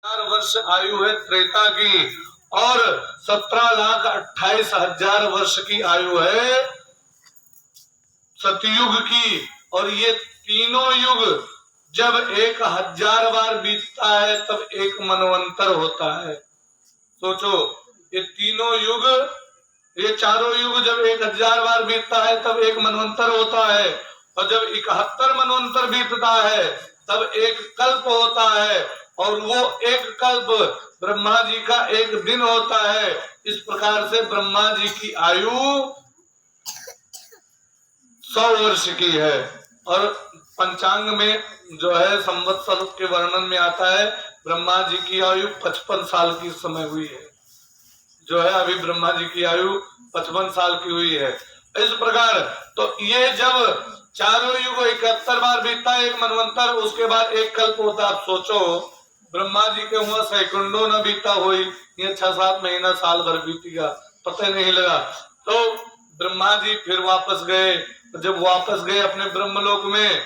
वर्ष आयु है त्रेता की और 17,28,000 वर्ष की आयु है सतयुग की। और ये तीनों युग जब 1,000 बार बीतता है तब एक मनवंतर होता है। सोचो, ये तीनों युग, ये चारों युग जब 1,000 बार बीतता है तब एक मनवंतर होता है, और जब 71 मनवंतर बीतता है तब एक कल्प होता है, और वो एक कल्प ब्रह्मा जी का एक दिन होता है। इस प्रकार से ब्रह्मा जी की आयु 100 वर्ष की है। और पंचांग में जो है संवत्सर के वर्णन में आता है ब्रह्मा जी की आयु 55 साल की समय हुई है। जो है अभी ब्रह्मा जी की आयु 55 साल की हुई है। इस प्रकार तो ये जब चारों युग 71 बार बीतता है एक मनवंतर, उसके बाद एक कल्प होता है। आप सोचो, ब्रह्मा जी के हुआ सैकंडों न बीता हुई, ये 6-7 महीना साल भर बीतेगा, पता नहीं लगा। तो ब्रह्मा जी फिर वापस गए। जब वापस गए अपने ब्रह्मलोक में,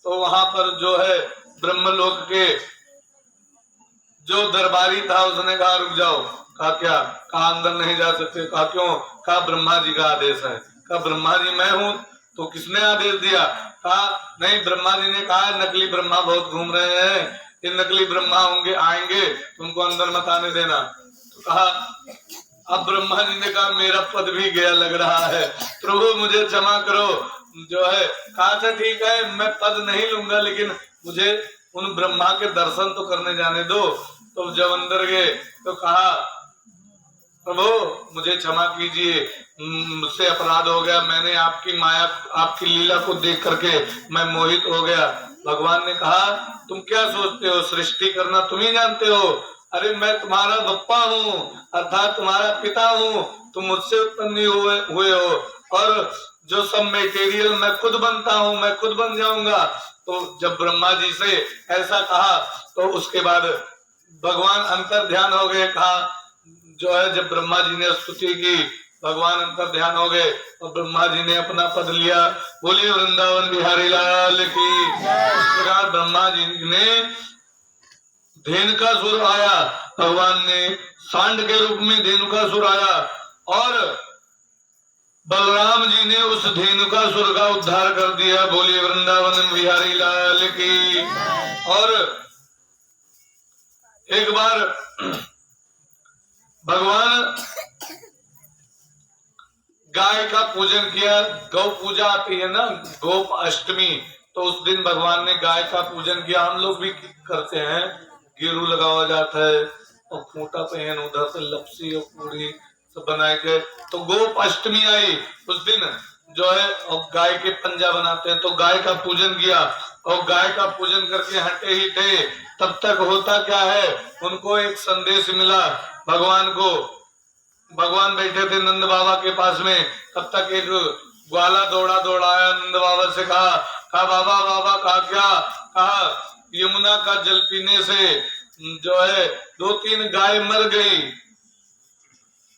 तो वहां पर जो है ब्रह्मलोक के जो दरबारी था उसने कहा रुक जाओ। कहा क्या? कहा अंदर नहीं जा सकते। कहा क्यों? कहा ब्रह्मा जी का आदेश है। कहा ब्रह्मा जी मैं हूँ तो किसने आदेश दिया? कहा नहीं, ब्रह्मा जी ने कहा नकली ब्रह्मा बहुत घूम रहे हैं, ये नकली ब्रह्मा होंगे, आएंगे, तुमको अंदर मत आने देना। तो कहा, अब ब्रह्मा जी ने कहा मेरा पद भी गया लग रहा है, प्रभु मुझे क्षमा करो। जो है कहा था ठीक है मैं पद नहीं लूंगा, लेकिन मुझे उन ब्रह्मा के दर्शन तो करने जाने दो। तो जब अंदर गए तो कहा प्रभु मुझे क्षमा कीजिए, मुझसे अपराध हो गया, मैंने आपकी माया आपकी लीला को देख करके मैं मोहित हो गया। भगवान ने कहा तुम क्या सोचते हो, सृष्टि करना तुम ही जानते हो। अरे मैं तुम्हारा बप्पा हूँ, अर्थात तुम्हारा पिता हूँ, तुम मुझसे उत्पन्न हुए हो, और जो सब मेटेरियल मैं खुद बनता हूँ, मैं खुद बन जाऊंगा। तो जब ब्रह्मा जी से ऐसा कहा तो उसके बाद भगवान अंतर ध्यान हो गए। कहा जो है जब ब्रह्मा जी ने स्तुति की, भगवान अंतर ध्यान हो गए और ब्रह्मा जी ने अपना पद लिया। बोलिए वृंदावन बिहारी लाल की। इस प्रकार ब्रह्मा जी ने धेनु का सुर आया, भगवान ने सांड के रूप में धेनु का सुर आया, और बलराम जी ने उस धेनु का सुर का उद्धार कर दिया। बोलिए वृंदावन बिहारी लाल की। और एक बार भगवान गाय का पूजन किया। गौ पूजा आती है ना, गोप अष्टमी, तो उस दिन भगवान ने गाय का पूजन किया। हम लोग भी करते हैं, गेरू लगावा जाता है और खूंटा पहन, उधर से लपसी और पूरी सब बनाए के। तो गोप अष्टमी आई उस दिन जो है, और गाय के पंजा बनाते हैं, तो गाय का पूजन किया। और गाय का पूजन करके हटे ही थे, तब तक होता क्या है, उनको एक संदेश मिला भगवान को। भगवान बैठे थे नंद बाबा के पास में, तब तक एक ग्वाला दौड़ा दौड़ा आया, नंद बाबा से कहा बाबा बाबा, कहा क्या? कहा यमुना का जल पीने से जो है 2-3 गाय मर गई।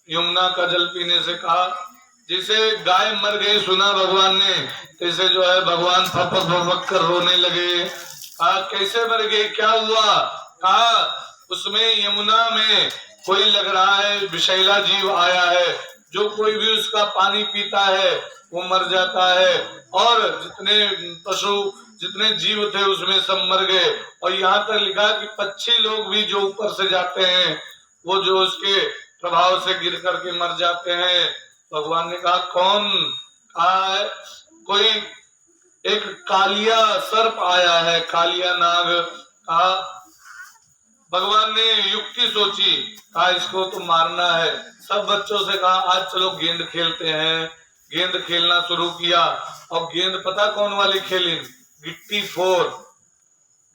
यमुना का जल पीने से, कहा जिसे गाय मर गई सुना भगवान ने, तैसे जो है भगवान फपक फपक कर रोने लगे। कहा कैसे मर गई, क्या हुआ? कहा उसमें यमुना में कोई लग रहा है विषैला जीव आया है, जो कोई भी उसका पानी पीता है वो मर जाता है, और जितने पशु जितने जीव थे उसमें सब मर गए। और यहाँ तक लिखा कि पक्षी लोग भी जो ऊपर से जाते हैं वो जो उसके प्रभाव से गिर करके मर जाते हैं। भगवान ने कहा कौन? कहा है कोई एक कालिया सर्प आया है, कालिया नाग। कहा भगवान ने युक्ति सोची, कहा इसको तो मारना है। सब बच्चों से कहा आज चलो गेंद खेलते हैं। गेंद खेलना शुरू किया, और गेंद पता कौन वाली खेली? गिट्टी फोर।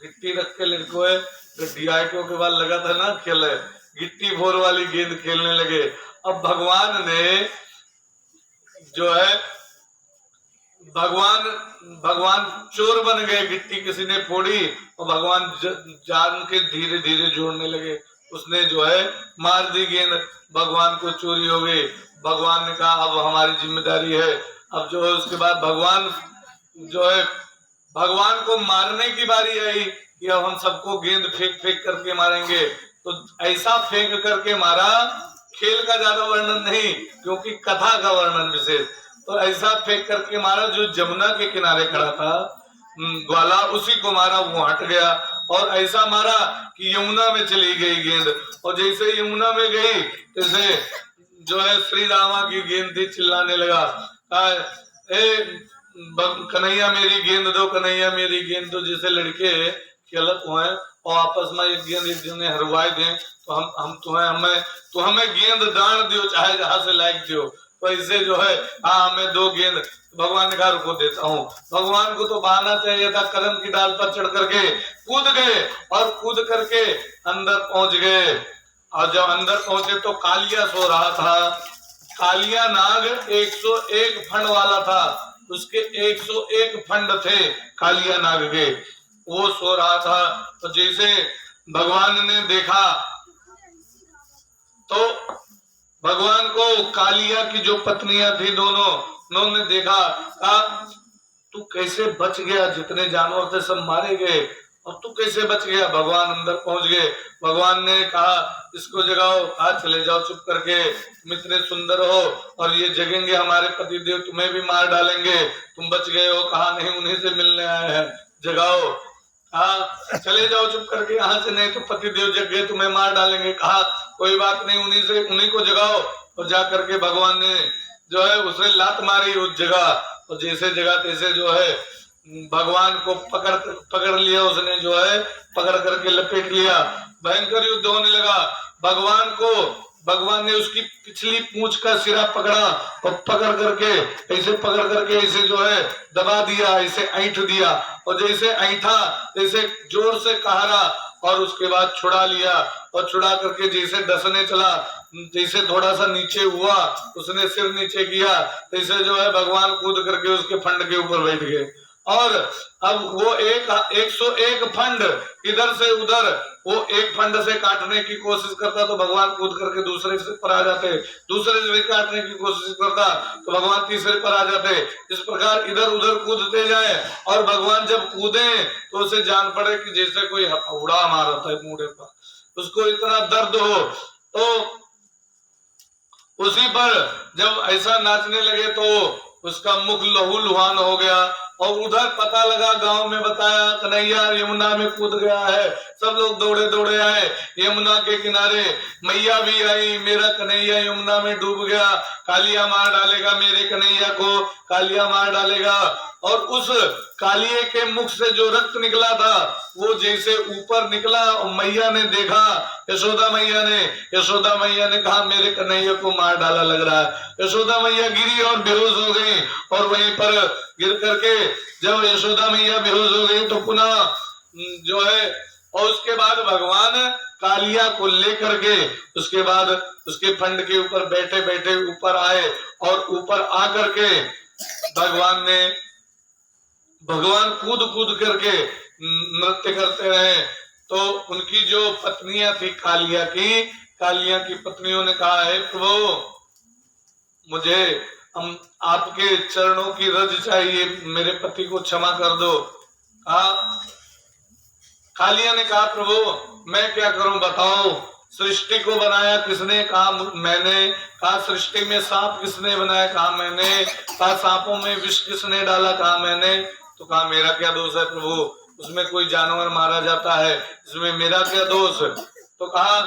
गिट्टी रख के लड़कों के बाद लगा था ना खेले, गिट्टी फोर वाली गेंद खेलने लगे। अब भगवान ने जो है भगवान चोर बन गए, गिट्टी किसी ने फोड़ी और भगवान जान के धीरे धीरे जोड़ने लगे। उसने जो है मार दी गेंद, भगवान को चोरी हो गई। भगवान ने कहा अब हमारी जिम्मेदारी है। अब जो है उसके बाद भगवान जो है भगवान को मारने की बारी आई। कि अब हम सबको गेंद फेंक फेंक करके मारेंगे, तो ऐसा फेंक करके मारा, खेल का ज्यादा वर्णन नहीं क्योंकि कथा का वर्णन विशेष, तो ऐसा फेंक करके मारा जो जमुना के किनारे खड़ा था ग्वाला, उसी को मारा, वो हट गया। और ऐसा मारा कि यमुना में चली गई गेंद, और जैसे यमुना में गई जैसे जो है श्री रामा की गेंद थी, चिल्लाने लगा, कन्हैया मेरी गेंद दो, कन्हैया मेरी गेंद दो। जैसे लड़के खेलत हुए और आपस में एक गेंद एक जने हरवाए दें, तो हम हमें गेंद दान दियो, चाहे जहां से लायक दियो, तो इससे जो है हाँ हमें दो गेंद। भगवान ने कहा रुको देता हूँ। भगवान को तो बहाना चाहिए था, कदम की डाल पर चढ़ करके कूद गए, और कूद करके अंदर पहुंच गए। और जब अंदर पहुंचे तो कालिया सो रहा था। कालिया नाग 101 फंड वाला था, उसके 101 फंड थे कालिया नाग के, वो सो रहा था। तो जैसे भगवान ने देखा तो भगवान को कालिया की जो पत्नियां थी दोनों, उन्होंने देखा, कहा तू कैसे बच गया, जितने जानवर थे सब मारे गए और तू कैसे बच गया। भगवान अंदर पहुंच गए। भगवान ने कहा इसको जगाओ, कहा चले जाओ चुप करके, तुम इतने सुंदर हो और ये जगेंगे हमारे पतिदेव तुम्हें भी मार डालेंगे, तुम बच गए हो। कहा नहीं उन्हीं से मिलने आए हैं, जगाओ। हाँ चले जाओ चुप करके यहाँ से, नहीं तो पतिदेव जग गए तुम्हें मार डालेंगे। कहा कोई बात नहीं, उन्हीं को जगाओ। और जा करके भगवान ने जो है उसे लात मारी उस जगह, और जैसे जगह तैसे जो है भगवान को पकड़ लिया उसने, जो है पकड़ करके लपेट लिया। भयंकर युद्ध होने लगा। भगवान ने उसकी पिछली पूंछ का सिरा पकड़ा और पकड़ करके ऐसे जो है दबा दिया, ऐसे ऐंठ दिया, और जैसे ऐंठा जैसे जोर से कहारा, और उसके बाद छुड़ा लिया। और छुड़ा करके जैसे डसने चला, जैसे थोड़ा सा नीचे हुआ, उसने सिर नीचे किया, जैसे जो है भगवान कूद करके उसके फंड के ऊपर बैठ गए। और अब वो 101 फंड इधर से उधर, वो एक फंड से काटने की कोशिश करता तो भगवान कूद करके दूसरे से पर आ जाते, दूसरे से काटने की कोशिश करता तो भगवान तीसरे पर आ जाते। इस प्रकार इधर उधर कूदते जाए, और भगवान जब कूदे तो उसे जान पड़े कि जैसे कोई हथौड़ा मारा था मुंडे पर, उसको इतना दर्द हो। तो उसी पर जब ऐसा नाचने लगे तो उसका मुख लहू लुहान हो गया। और उधर पता लगा, गांव में बताया कन्हैया यमुना में कूद गया है। सब लोग दौड़े दौड़े आए यमुना के किनारे, मैया भी आई, मेरा कन्हैया यमुना में डूब गया, कालिया मार डालेगा मेरे कन्हैया को, कालिया मार डालेगा। और उस कालिए के मुख से जो रक्त निकला था वो जैसे ऊपर निकला, और मैया ने देखा, यशोदा मैया ने कहा मेरे कन्हैया को मार डाला लग रहा है। यशोदा मैया गिरी और बेहोश हो गई, और वहीं पर गिर करके जब यशोदा मैया बेहोश हो गई तो पुनः जो है, और उसके बाद भगवान कालिया को लेकर के उसके बाद उसके फंड के ऊपर बैठे बैठे ऊपर आए, और ऊपर आकर के भगवान कूद करके नृत्य करते रहे। तो उनकी जो पत्नियां थी कालिया की पत्नियों ने कहा है प्रभु मुझे आपके चरणों की रज चाहिए, मेरे पति को क्षमा कर दो। कालिया ने कहा प्रभु मैं क्या करूं बताओ, सृष्टि को बनाया किसने, कहा मैंने। कहा सृष्टि में सांप किसने बनाया, कहा मैंने। कहा सांपों में विष किसने डाला, कहा मैंने। तो कहा मेरा क्या दोष है प्रभु, उसमें कोई जानवर मारा जाता है, इसमें मेरा क्या दोष। तो कहा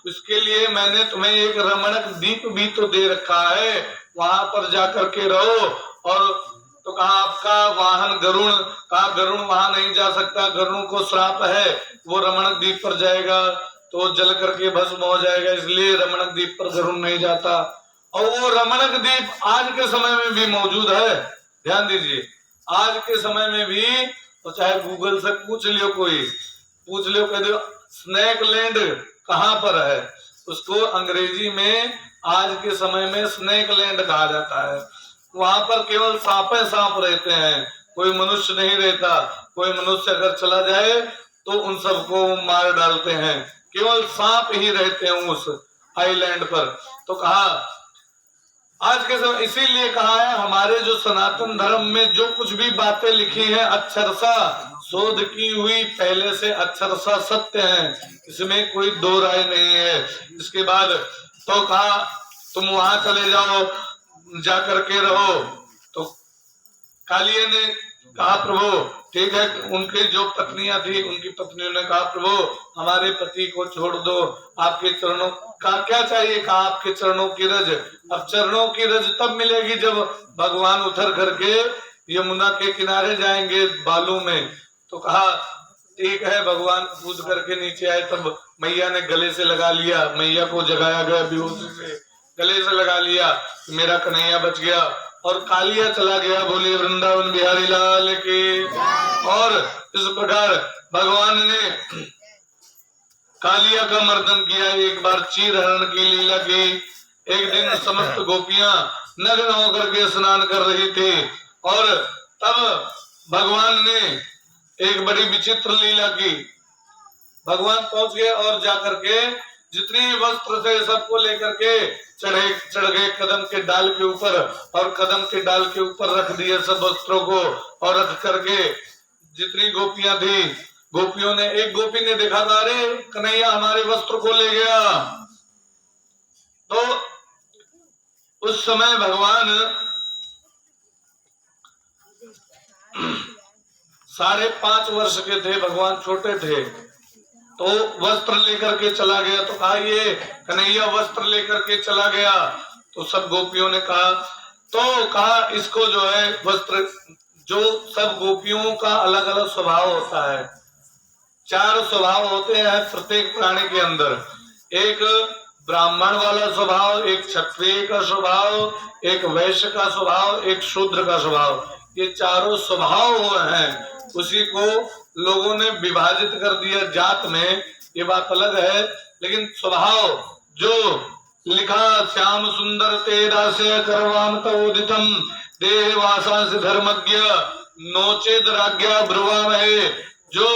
इसके लिए मैंने तुम्हें एक रमणक दीप भी तो दे रखा है, वहां पर जाकर के रहो। और तो कहा आपका वाहन गरुण, कहा गरुण वहां नहीं जा सकता, गरुण को श्राप है, वो रमणक द्वीप पर जाएगा तो जल करके भस्म हो जाएगा, इसलिए रमणक द्वीप पर गरुण नहीं जाता। और वो रमणक द्वीप आज के समय में भी मौजूद है, ध्यान दीजिए, आज के समय में भी। तो चाहे गूगल से पूछ लियो, कोई पूछ लियो, कह दो स्नेक लैंड कहाँ पर है, उसको अंग्रेजी में आज के समय में स्नेक लैंड कहा जाता है। वहां पर केवल सांपे सांप रहते हैं, कोई मनुष्य नहीं रहता। कोई मनुष्य अगर चला जाए तो उन सबको मार डालते हैं, केवल सांप ही रहते हैं उस आइलैंड पर। तो कहा आज के समय, इसीलिए कहा है हमारे जो सनातन धर्म में जो कुछ भी बातें लिखी हैं अक्षरशः शोध की हुई पहले से अक्षर सा सत्य है, इसमें कोई दो राय नहीं है। इसके बाद तो कहा तुम वहां चले जाओ, जा करके रहो। तो कालिया ने कहा प्रभु ठीक है। उनकी जो पत्नियां थी उनकी पत्नियों ने कहा प्रभु हमारे पति को छोड़ दो, आपके चरणों का क्या चाहिए, कहा आपके चरणों की रज। अब चरणों की रज तब मिलेगी जब भगवान उतर करके यमुना के किनारे जाएंगे बालू में। तो कहा ठीक है। भगवान कूद करके नीचे आए, तब मैया ने गले से लगा लिया, मैया को जगाया गया बेहोशी से, गले से लगा लिया, मेरा कन्हैया बच गया। और कालिया चला गया। बोले वृंदावन बिहारी लाल की। और इस प्रकार भगवान ने कालिया का मर्दन किया। एक बार चीर हरण की लीला की। एक दिन समस्त गोपियां नग्न होकर के स्नान कर रही थी और तब भगवान ने एक बड़ी विचित्र लीला की। भगवान पहुंच गए और जाकर के जितनी वस्त्र थे सबको लेकर के चढ़ गए कदम के डाल के ऊपर, और कदम के डाल के ऊपर रख दिए सब वस्त्रों को। और रख करके जितनी गोपियां थी, गोपियों ने, एक गोपी ने देखा था अरे कन्हैया हमारे वस्त्र को ले गया। तो उस समय भगवान 5.5 वर्ष के थे, भगवान छोटे थे। तो वस्त्र लेकर के चला गया। तो कहा ये कन्हैया वस्त्र लेकर के चला गया। तो सब गोपियों ने कहा, तो कहा इसको जो है वस्त्र, जो सब गोपियों का अलग अलग स्वभाव होता है। 4 स्वभाव होते हैं प्रत्येक प्राणी के अंदर। एक ब्राह्मण वाला स्वभाव, एक क्षत्रिय का स्वभाव, एक वैश्य का स्वभाव, एक शूद्र का स्वभाव। ये चारों स्वभाव हैं। उसी को लोगों ने विभाजित कर दिया जात में, ये बात अलग है। लेकिन स्वभाव जो लिखा, श्याम सुंदर तेरा से करवाम तवोदितम देह वासा से धर्मज्ञ नोचेद राज्ञा ब्रुवाम है। जो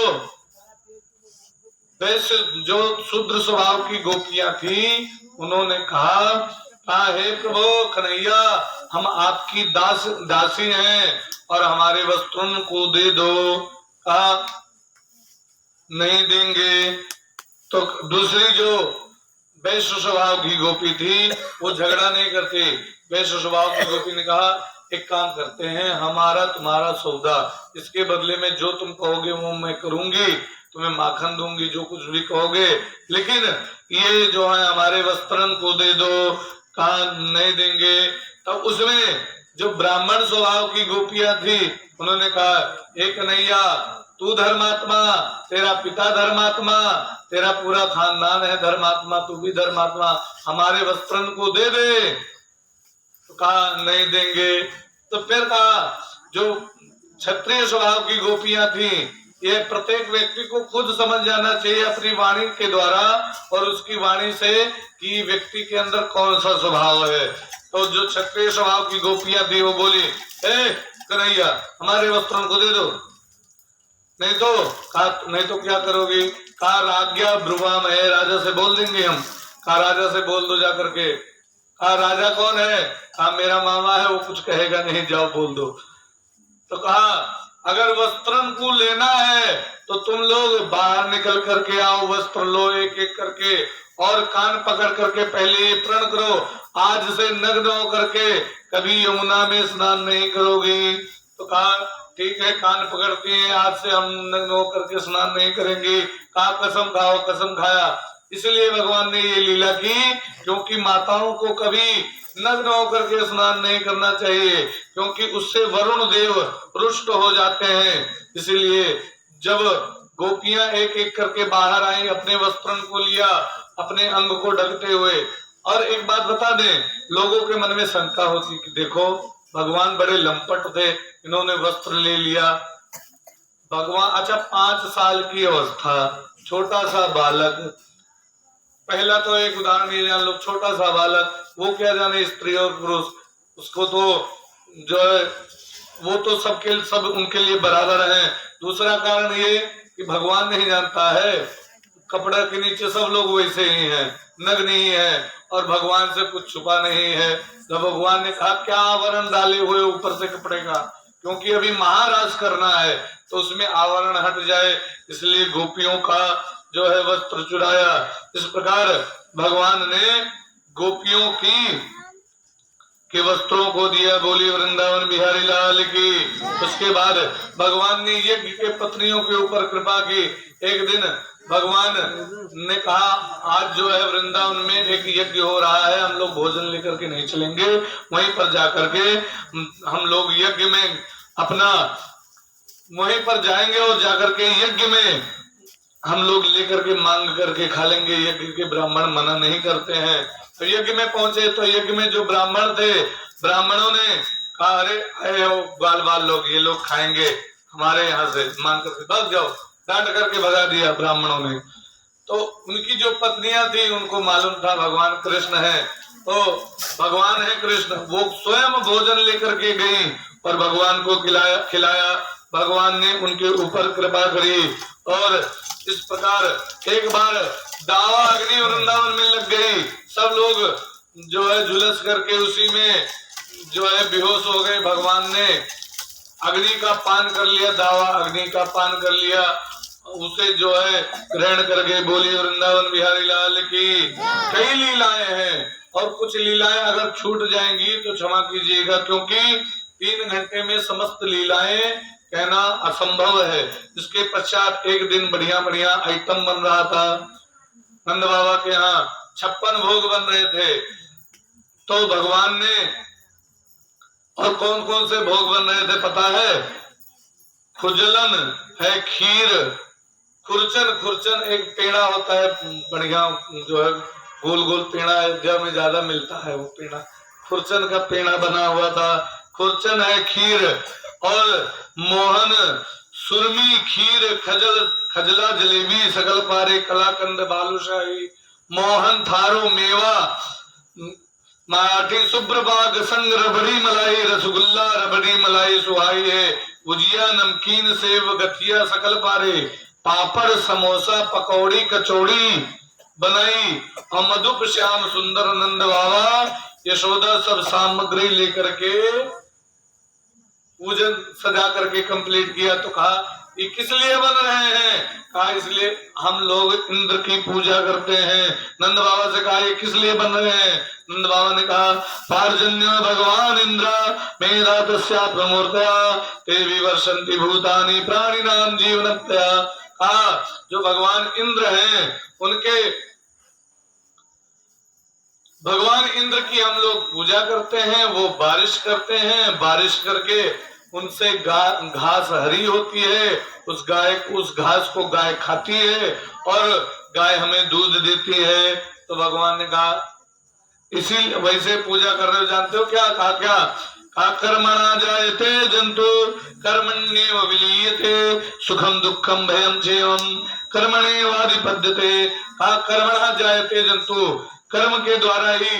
वैसे जो शूद्र स्वभाव की गोपियां थी उन्होंने कहा हे प्रभु कन्हैया हम आपकी दासी हैं और हमारे वस्त्रों को दे दो। कहा नहीं देंगे। तो दूसरी जो वैश्य स्वभाव की गोपी थी वो झगड़ा नहीं करती। वैश्य स्वभाव की गोपी ने कहा एक काम करते हैं, हमारा तुम्हारा सौदा, इसके बदले में जो तुम कहोगे वो मैं करूंगी, तुम्हें माखन दूंगी, जो कुछ भी कहोगे, लेकिन ये जो है हमारे वस्त्रन को दे दो। कहा नहीं देंगे। तब उसमें जो ब्राह्मण स्वभाव की गोपियां थी उन्होंने कहा एक कन्हैया तू धर्मात्मा, तेरा पिता धर्मात्मा, तेरा पूरा खानदान है धर्मात्मा, तू भी धर्मात्मा, हमारे वस्त्रन को दे दे। तो कहा नहीं देंगे। तो फिर कहा जो क्षत्रिय स्वभाव की गोपियां थी, ये प्रत्येक व्यक्ति को खुद समझ जाना चाहिए अपनी वाणी के द्वारा और उसकी वाणी से कि व्यक्ति के अंदर कौन सा स्वभाव है। तो जो क्षत्रिय स्वभाव की गोपियां थी वो बोली ए कन्हैया हमारे वस्त्रों को दे दो, नहीं तो क्या करोगी। कहा राज्ञा ब्रुवाम है, राजा से बोल देंगे हम। कहा राजा से बोल दो जाकर के। कहा राजा कौन है। कहा मेरा मामा है, वो कुछ कहेगा नहीं, जाओ बोल दो। तो कहा अगर वस्त्रन को लेना है तो तुम लोग बाहर निकल करके आओ, वस्त्र लो एक एक करके और कान पकड़ करके पहले प्रण करो आज से नग्न होकर के कभी यमुना में स्नान नहीं करोगी। तो कहा ठीक है कान पकड़ती हैं, आज से हम नग्न होकर के स्नान नहीं करेंगे। कहा कसम खाओ। कसम खाया। इसलिए भगवान ने ये लीला की क्योंकि माताओं को कभी नग्न होकर के स्नान नहीं करना चाहिए, क्योंकि उससे वरुण देव रुष्ट हो जाते हैं। इसीलिए जब गोपियां एक एक करके बाहर आई, अपने वस्त्रन को लिया, अपने अंग को ढकते हुए। और एक बात बता दें, लोगों के मन में शंका होती कि देखो भगवान बड़े लंपट थे, इन्होंने वस्त्र ले लिया। भगवान 5 साल की अवस्था, छोटा सा बालक। पहला तो एक उदाहरण ये जान लो, छोटा सा बालक, वो क्या जाने स्त्री और पुरुष, उसको तो जो है वो तो सब उनके लिए बराबर हैं। दूसरा कारण ये कि भगवान नहीं जानता है कपड़ा के नीचे सब लोग वैसे ही हैं, नग्न ही है और भगवान से कुछ छुपा नहीं है। जब भगवान ने कहा क्या आवरण डाले हुए ऊपर से कपड़े का, क्योंकि अभी महाराज करना है तो उसमें आवरण हट जाए, इसलिए गोपियों का जो है वस्त्र चुराया। इस प्रकार भगवान ने गोपियों के वस्त्रों को दिया। बोली वृंदावन बिहारी लाल की। उसके बाद भगवान ने यज्ञ के पत्नियों के ऊपर कृपा की। एक दिन भगवान ने कहा आज जो है वृंदावन में एक यज्ञ हो रहा है, हम लोग भोजन लेकर के नहीं चलेंगे, वहीं पर जाकर के हम लोग यज्ञ में अपना वहीं पर जाएंगे और जाकर के यज्ञ में हम लोग लेकर के मांग करके खा लेंगे। यज्ञ के ब्राह्मण मना नहीं करते हैं। तो यज्ञ में पहुंचे तो यज्ञ में जो ब्राह्मण थे, ब्राह्मणों ने कहा अरे आए हो बाल बाल लोग, ये लोग खाएंगे हमारे यहाँ से, मांग करके बस जाओ, डांट करके भगा दिया ब्राह्मणों ने। तो उनकी जो पत्नियां थी उनको मालूम था भगवान कृष्ण है, तो भगवान है कृष्ण, वो स्वयं भोजन लेकर के गई और भगवान को खिलाया। भगवान ने उनके ऊपर कृपा करी और इस प्रकार एक बार दावा अग्नि वृंदावन में लग गई। सब लोग जो है झुलस करके उसी में जो है बेहोश हो गए। भगवान ने अग्नि का पान कर लिया, दावा अग्नि का पान कर लिया, उसे जो है ग्रहण करके। बोली वृंदावन बिहारी लाल की। कई लीलाएं हैं और कुछ लीलाएं अगर छूट जाएंगी तो क्षमा कीजिएगा, क्योंकि 3 घंटे में समस्त लीलाएं कहना असंभव है। इसके पश्चात एक दिन बढ़िया बढ़िया आइटम बन रहा था नंद बाबा के यहाँ, 56 भोग बन रहे थे। तो भगवान ने, और कौन कौन से भोग बन रहे थे पता है? खुजलन है, खीर, खुरचन एक पेड़ा होता है बढ़िया, जो है गोल गोल पेड़ा, अयोध्या में ज्यादा मिलता है वो पेड़ा, खुरचन का पेड़ा बना हुआ था। खुरचन है, खीर और मोहन, सुरमी, खीर, खजला, जलेबी, सकल पारे, कलाकंद, बालूशाही, मोहन, थारो, मेवा, मराठी, सुब्रबाग, संग, रबड़ी मलाई, रसगुल्ला, रबड़ी मलाई सुहाई है, भुजिया, नमकीन, सेव, गठिया, सकल पारे, पापड़, समोसा, पकौड़ी, कचौड़ी बनाई और मधुप श्याम सुंदर नंद बाबा यशोदा सब सामग्री लेकर के पूजन सजा करके कंप्लीट किया। तो कहा ये किस लिए बन रहे हैं? कहा इसलिए हम लोग इंद्र की पूजा करते हैं। नंद बाबा से कहा ये किस लिए बन रहे हैं? नंद बाबा ने कहा पार्जन्य भगवान इंद्र मेरा तस्या प्रमूर्तया ते विवर्षन्ति भूतानि प्राणिनाम जीवनत्या। कहा जो भगवान इंद्र हैं उनके, भगवान इंद्र की हम लोग पूजा करते हैं, वो बारिश करते हैं, बारिश करके उनसे घास हरी होती है, उस घास को गाय खाती है और गाय हमें दूध देती है। तो भगवान ने कहा इसी वैसे पूजा कर रहे हो, जानते हो क्या? कहा कर्मणा जायते जंतु कर्मण्येव विलीयते सुखम दुखम भयम चैवम कर्मण्येवाधिपद्यते। कर्मणा जायते जंतु, कर्म के द्वारा ही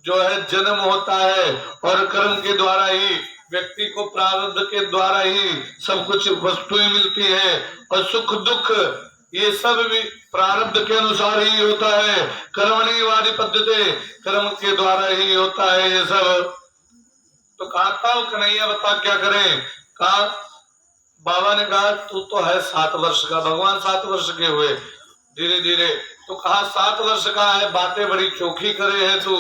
जो है जन्म होता है और कर्म के द्वारा ही व्यक्ति को, प्रारब्ध के द्वारा ही सब कुछ वस्तुएं मिलती है और सुख दुख ये सब भी प्रारब्ध के अनुसार ही होता है। कर्मण्येवाधिपद्यते, कर्म के द्वारा ही होता है ये सब। तो कहा था कन्हैया बता क्या करें? कहा बाबा ने कहा तू तो है 7 वर्ष का, भगवान 7 वर्ष के हुए धीरे धीरे। तो कहा 7 वर्ष का है, बातें बड़ी चोखी करे है तू,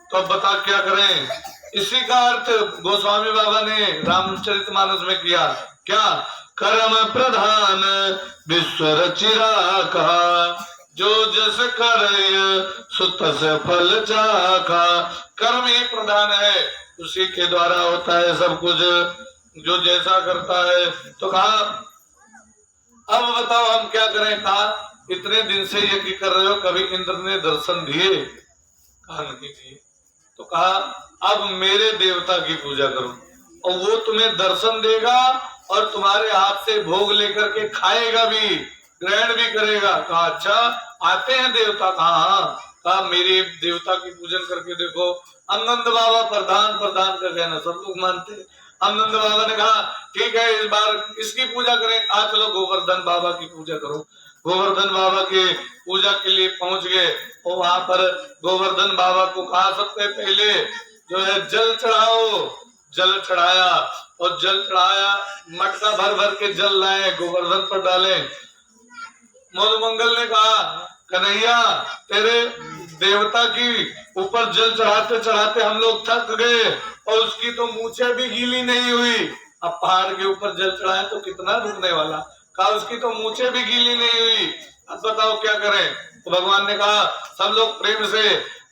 तो अब बता क्या करें? इसी का अर्थ गोस्वामी बाबा ने रामचरितमानस में किया। क्या? कर्म प्रधान विश्व रचिरा कहा, जो जस कर सुत से फल चाखा। कर्म ही प्रधान है, उसी के द्वारा होता है सब कुछ, जो जैसा करता है। तो कहा अब बताओ हम क्या करें? कहा इतने दिन से यज्ञ कर रहे हो, कभी इंद्र ने दर्शन दिए? कहा नहीं दिए। तो कहा अब मेरे देवता की पूजा करो और वो तुम्हें दर्शन देगा और तुम्हारे हाथ से भोग लेकर के खाएगा भी, ग्रहण भी करेगा। कहा अच्छा आते हैं देवता? कहा हाँ। कहा मेरे देवता की पूजन करके देखो। आनंद बाबा प्रधान का कहना सब लोग मानते हैं। आनंद बाबा ने कहा ठीक है इस बार इसकी पूजा करें। आज चलो गोवर्धन बाबा की पूजा करो। गोवर्धन बाबा के पूजा के लिए पहुंच गए और वहां पर गोवर्धन बाबा को कहा सबसे पहले जो है जल चढ़ाओ। जल चढ़ाया, और जल चढ़ाया, मटका भर भर के जल लाए, गोवर्धन पर डाले। मधुमंगल ने कहा, कन्हैया तेरे देवता की ऊपर जल चढ़ाते चढ़ाते हम लोग थक गए, और उसकी तो मूछें भी गीली नहीं हुई। अब पहाड़ के ऊपर जल चढ़ाए तो कितना रुकने वाला, कहा उसकी तो मूछें भी गीली नहीं हुई, अब बताओ क्या करें। तो भगवान ने कहा, सब लोग प्रेम से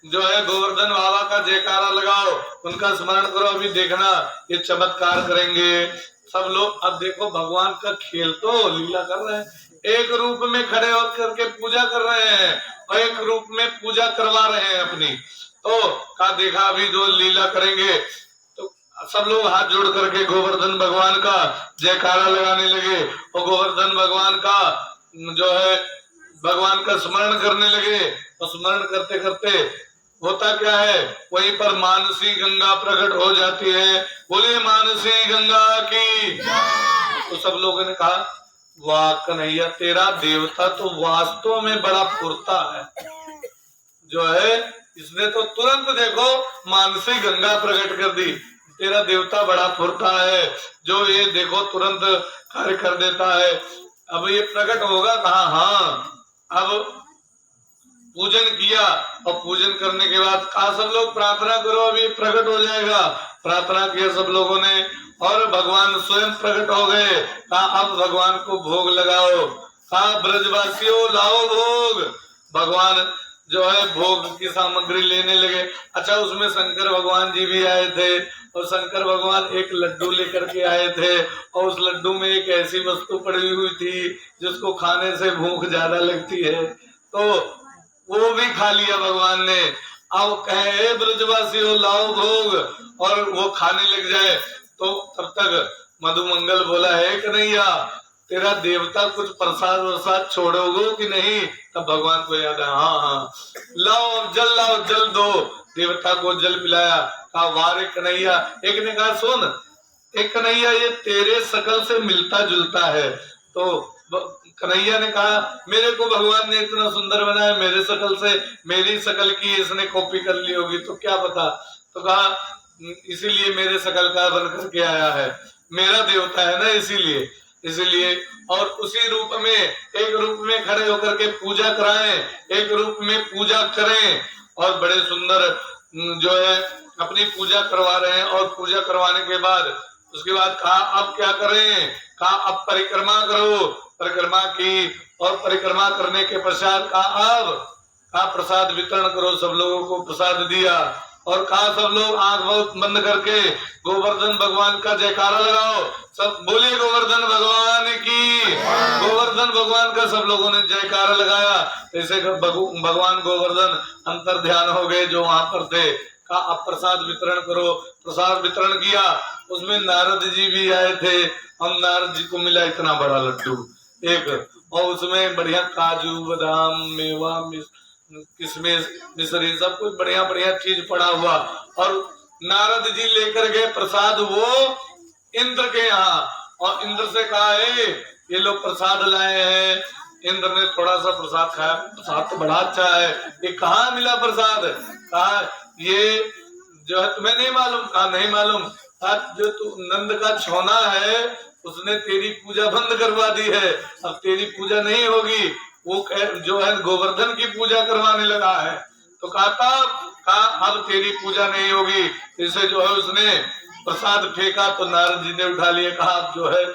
जो है गोवर्धन बाबा का जयकारा लगाओ, उनका स्मरण करो, अभी देखना ये चमत्कार करेंगे। सब लोग अब देखो भगवान का खेल, तो लीला कर रहे हैं, एक रूप में खड़े होकर के पूजा कर रहे हैं और एक रूप में पूजा करवा रहे हैं अपनी। तो का देखा अभी जो लीला करेंगे। तो सब लोग हाथ जोड़ करके गोवर्धन भगवान का जयकारा लगाने लगे, और गोवर्धन भगवान का जो है भगवान का स्मरण करने लगे। और स्मरण करते करते होता क्या है, वहीं पर मानसी गंगा प्रकट हो जाती है। बोले मानसी गंगा की। तो सब लोगों ने कहा, वाह कन्हैया तेरा देवता तो वास्तव में बड़ा फुर्ता है, जो है इसने तो तुरंत देखो मानसी गंगा प्रकट कर दी। तेरा देवता बड़ा फुर्ता है, जो ये देखो तुरंत कार्य कर देता है। अब ये प्रकट होगा कहा, हाँ अब पूजन किया, और पूजन करने के बाद कहा सब लोग प्रार्थना करो, अभी प्रकट हो जाएगा। प्रार्थना किया सब लोगों ने, और भगवान स्वयं प्रकट हो गए। कहा अब भगवान को भोग लगाओ, कहा ब्रजवासियों लाओ भोग। भगवान जो है भोग की सामग्री लेने लगे। अच्छा उसमें शंकर भगवान जी भी आए थे, और शंकर भगवान एक लड्डू लेकर के आए थे, और उस लड्डू में एक ऐसी वस्तु पड़ी हुई थी जिसको खाने से भूख ज्यादा लगती है, तो वो भी खा लिया भगवान ने। अब कहे ब्रजवासियों लाओ भोग, और वो खाने लग जाए। तो तब तक मधुमंगल बोला, है कन्हैया तेरा देवता कुछ प्रसाद वरसाद छोड़ोगे कि नहीं। तब भगवान को याद है, हाँ हाँ लाओ जल दो। देवता को जल पिलाया, कहा वारे कन्हैया। एक ने कहा, सुन एक कन्हैया ये तेरे शकल से मिलता जुलता है। तो कन्हैया ने कहा, मेरे को भगवान ने इतना सुंदर बनाया, मेरे शकल से मेरी शकल की इसने कॉपी कर ली होगी तो क्या पता। तो कहा इसीलिए मेरे शकल का बन करके आया है, मेरा देवता है ना इसीलिए। और उसी रूप में एक रूप में खड़े होकर के पूजा कराएं, एक रूप में पूजा करें, और बड़े सुंदर जो है अपनी पूजा करवा रहे हैं। और पूजा करवाने के बाद उसके बाद कहा अब क्या करें, कहा अब परिक्रमा करो। परिक्रमा की, और परिक्रमा करने के पश्चात कहा अब कहा प्रसाद वितरण करो, सब लोगों को प्रसाद दिया। और कहा सब लोग आंख बंद करके गोवर्धन भगवान का जयकारा लगाओ, सब बोले गोवर्धन भगवान की। गोवर्धन भगवान का सब लोगों ने जयकारा लगाया। ऐसे भगवान गोवर्धन अंतर ध्यान हो गए जो वहां पर थे। कहा अब प्रसाद वितरण करो। प्रसाद वितरण किया, उसमें नारद जी भी आए थे। हम नारद जी को मिला इतना बड़ा लड्डू एक, और उसमें बढ़िया काजू बादाम मेवा किशमिश मिश्री सब कुछ बढ़िया बढ़िया चीज पड़ा हुआ। और नारद जी लेकर गए प्रसाद वो इंद्र के यहाँ, और इंद्र से कहा है ये लोग प्रसाद लाए हैं। इंद्र ने थोड़ा सा प्रसाद खाया, प्रसाद तो बड़ा अच्छा है, ये कहाँ मिला प्रसाद। कहा ये जो है तुम्हें नहीं मालूम। कहा नहीं मालूम। जो तू नंद का छोना है उसने तेरी पूजा बंद करवा दी है, अब तेरी पूजा नहीं होगी। वो जो है गोवर्धन की पूजा करवाने लगा है। तो कहा अब तेरी पूजा नहीं होगी। इसे जो है उसने प्रसाद फेंका तो नारद जी ने उठा लिया। कहा जो है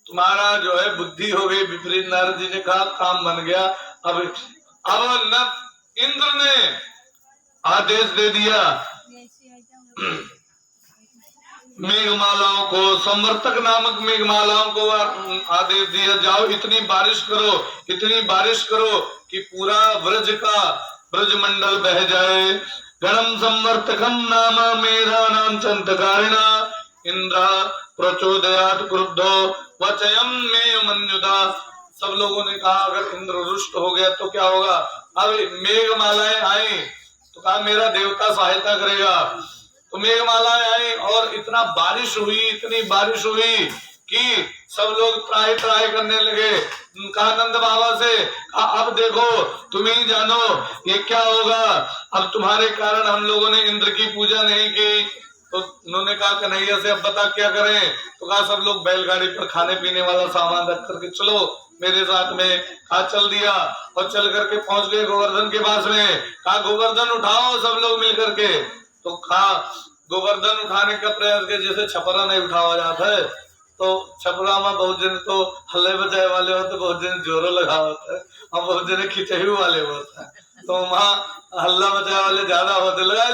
तुम्हारा जो है बुद्धि हो गई विपरीत। नारद जी ने कहा काम बन गया। अब न इंद्र ने आदेश दे दिया मेघमालाओं को, संवर्तक नामक मेघमालाओं को आदेश दिया जाओ इतनी बारिश करो कि पूरा ब्रज मंडल बह जाए। गणम संवर्तकम नाम मेरा नाम चंतकारिणा इंद्र प्रचोदयात क्रुद्धो वचयम में मन्युता। सब लोगों ने कहा अगर इंद्र रुष्ट हो गया तो क्या होगा। अब मेघमालाएं आई तो कहा मेरा देवता सहायता करेगा। तो मेघमालाएं आई और इतना इतनी बारिश हुई कि सब लोग त्राही त्राही करने लगे। कहा नंद बाबा से, कहा अब देखो तुम ही जानो ये क्या होगा। अब तुम्हारे कारण हम लोगों ने इंद्र की पूजा नहीं की, तो उन्होंने कहा कन्हैया से अब बता क्या करें। तो कहा सब लोग बैलगाड़ी पर खाने पीने वाला सामान रख करके चलो मेरे साथ में। कहा चल दिया और चल करके पहुंच गए गोवर्धन के पास में। कहा गोवर्धन उठाओ सब लोग मिल करके। तो कहा गोवर्धन उठाने का प्रयास किया, जैसे छपरा नहीं उठाया जाता है। तो छपरा में बहुत जन तो हल्ले बजाए वाले होते, बहुत जन जोरों लगा होता है और बहुत जन खिंचहू वाले होता है। तो वहाँ हल्ला बजाए वाले ज्यादा होते, लगा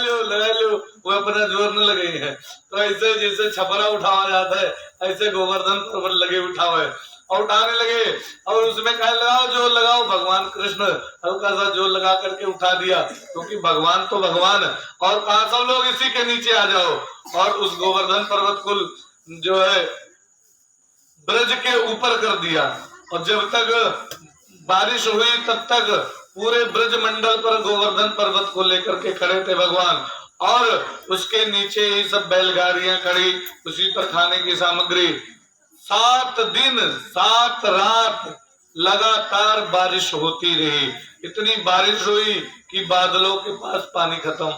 लो वो अपना जोर न लगे है। तो ऐसे जैसे छपरा उठाया जाता है ऐसे गोवर्धन पर्वत लगे उठावे और उठाने लगे और उसमें कहा लगाओ जोर लगाओ। भगवान कृष्ण हल्का सा जोर लगा करके उठा दिया, क्योंकि भगवान तो भगवान। और कहा सब लोग इसी के नीचे आ जाओ। और उस गोवर्धन पर्वत को जो है ब्रज के ऊपर कर दिया। और जब तक बारिश हुई तब तक पूरे ब्रज मंडल पर गोवर्धन पर्वत को लेकर के खड़े थे भगवान। और उसके नीचे ही सब बैलगाड़ियां खड़ी, उसी पर खाने की सामग्री। 7 दिन 7 रात लगातार बारिश होती रही। इतनी बारिश हुई कि बादलों के पास पानी खत्म।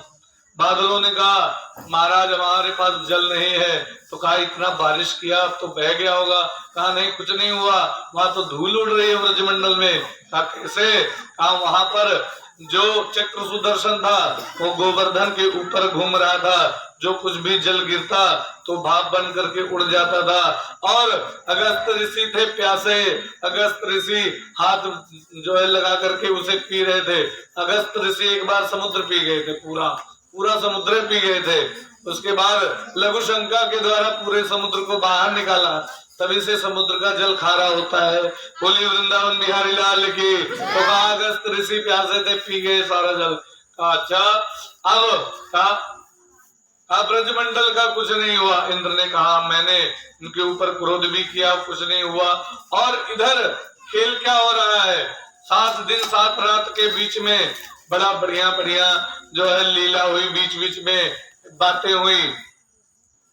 बादलों ने कहा महाराज हमारे पास जल नहीं है। तो कहा इतना बारिश किया अब तो बह गया होगा। कहा नहीं कुछ नहीं हुआ, वहां तो धूल उड़ रही है ब्रजमंडल में। कहा कैसे? कहा वहां पर जो चक्र सुदर्शन था वो गोवर्धन के ऊपर घूम रहा था। जो कुछ भी जल गिरता तो भाप बन करके उड़ जाता था। और अगस्त ऋषि थे प्यासे, अगस्त ऋषि हाथ जो है लगा करके उसे पी रहे थे। अगस्त ऋषि एक बार समुद्र पी गए थे, पूरा समुद्र पी गए थे। उसके बाद लघु शंका के द्वारा पूरे समुद्र को बाहर निकाला, तभी से समुद्र का जल खारा होता है। बोली वृंदावन बिहारी लाल की। तो कहा अगस्त ऋषि प्यासे थे पी गए सारा जल। कहा अच्छा अब ब्रजमंडल का कुछ नहीं हुआ। इंद्र ने कहा मैंने उनके ऊपर क्रोध भी किया, कुछ नहीं हुआ। और इधर खेल क्या हो रहा है, 7 दिन 7 रात के बीच में बड़ा बढ़िया जो है लीला हुई, बीच बीच में बातें हुई।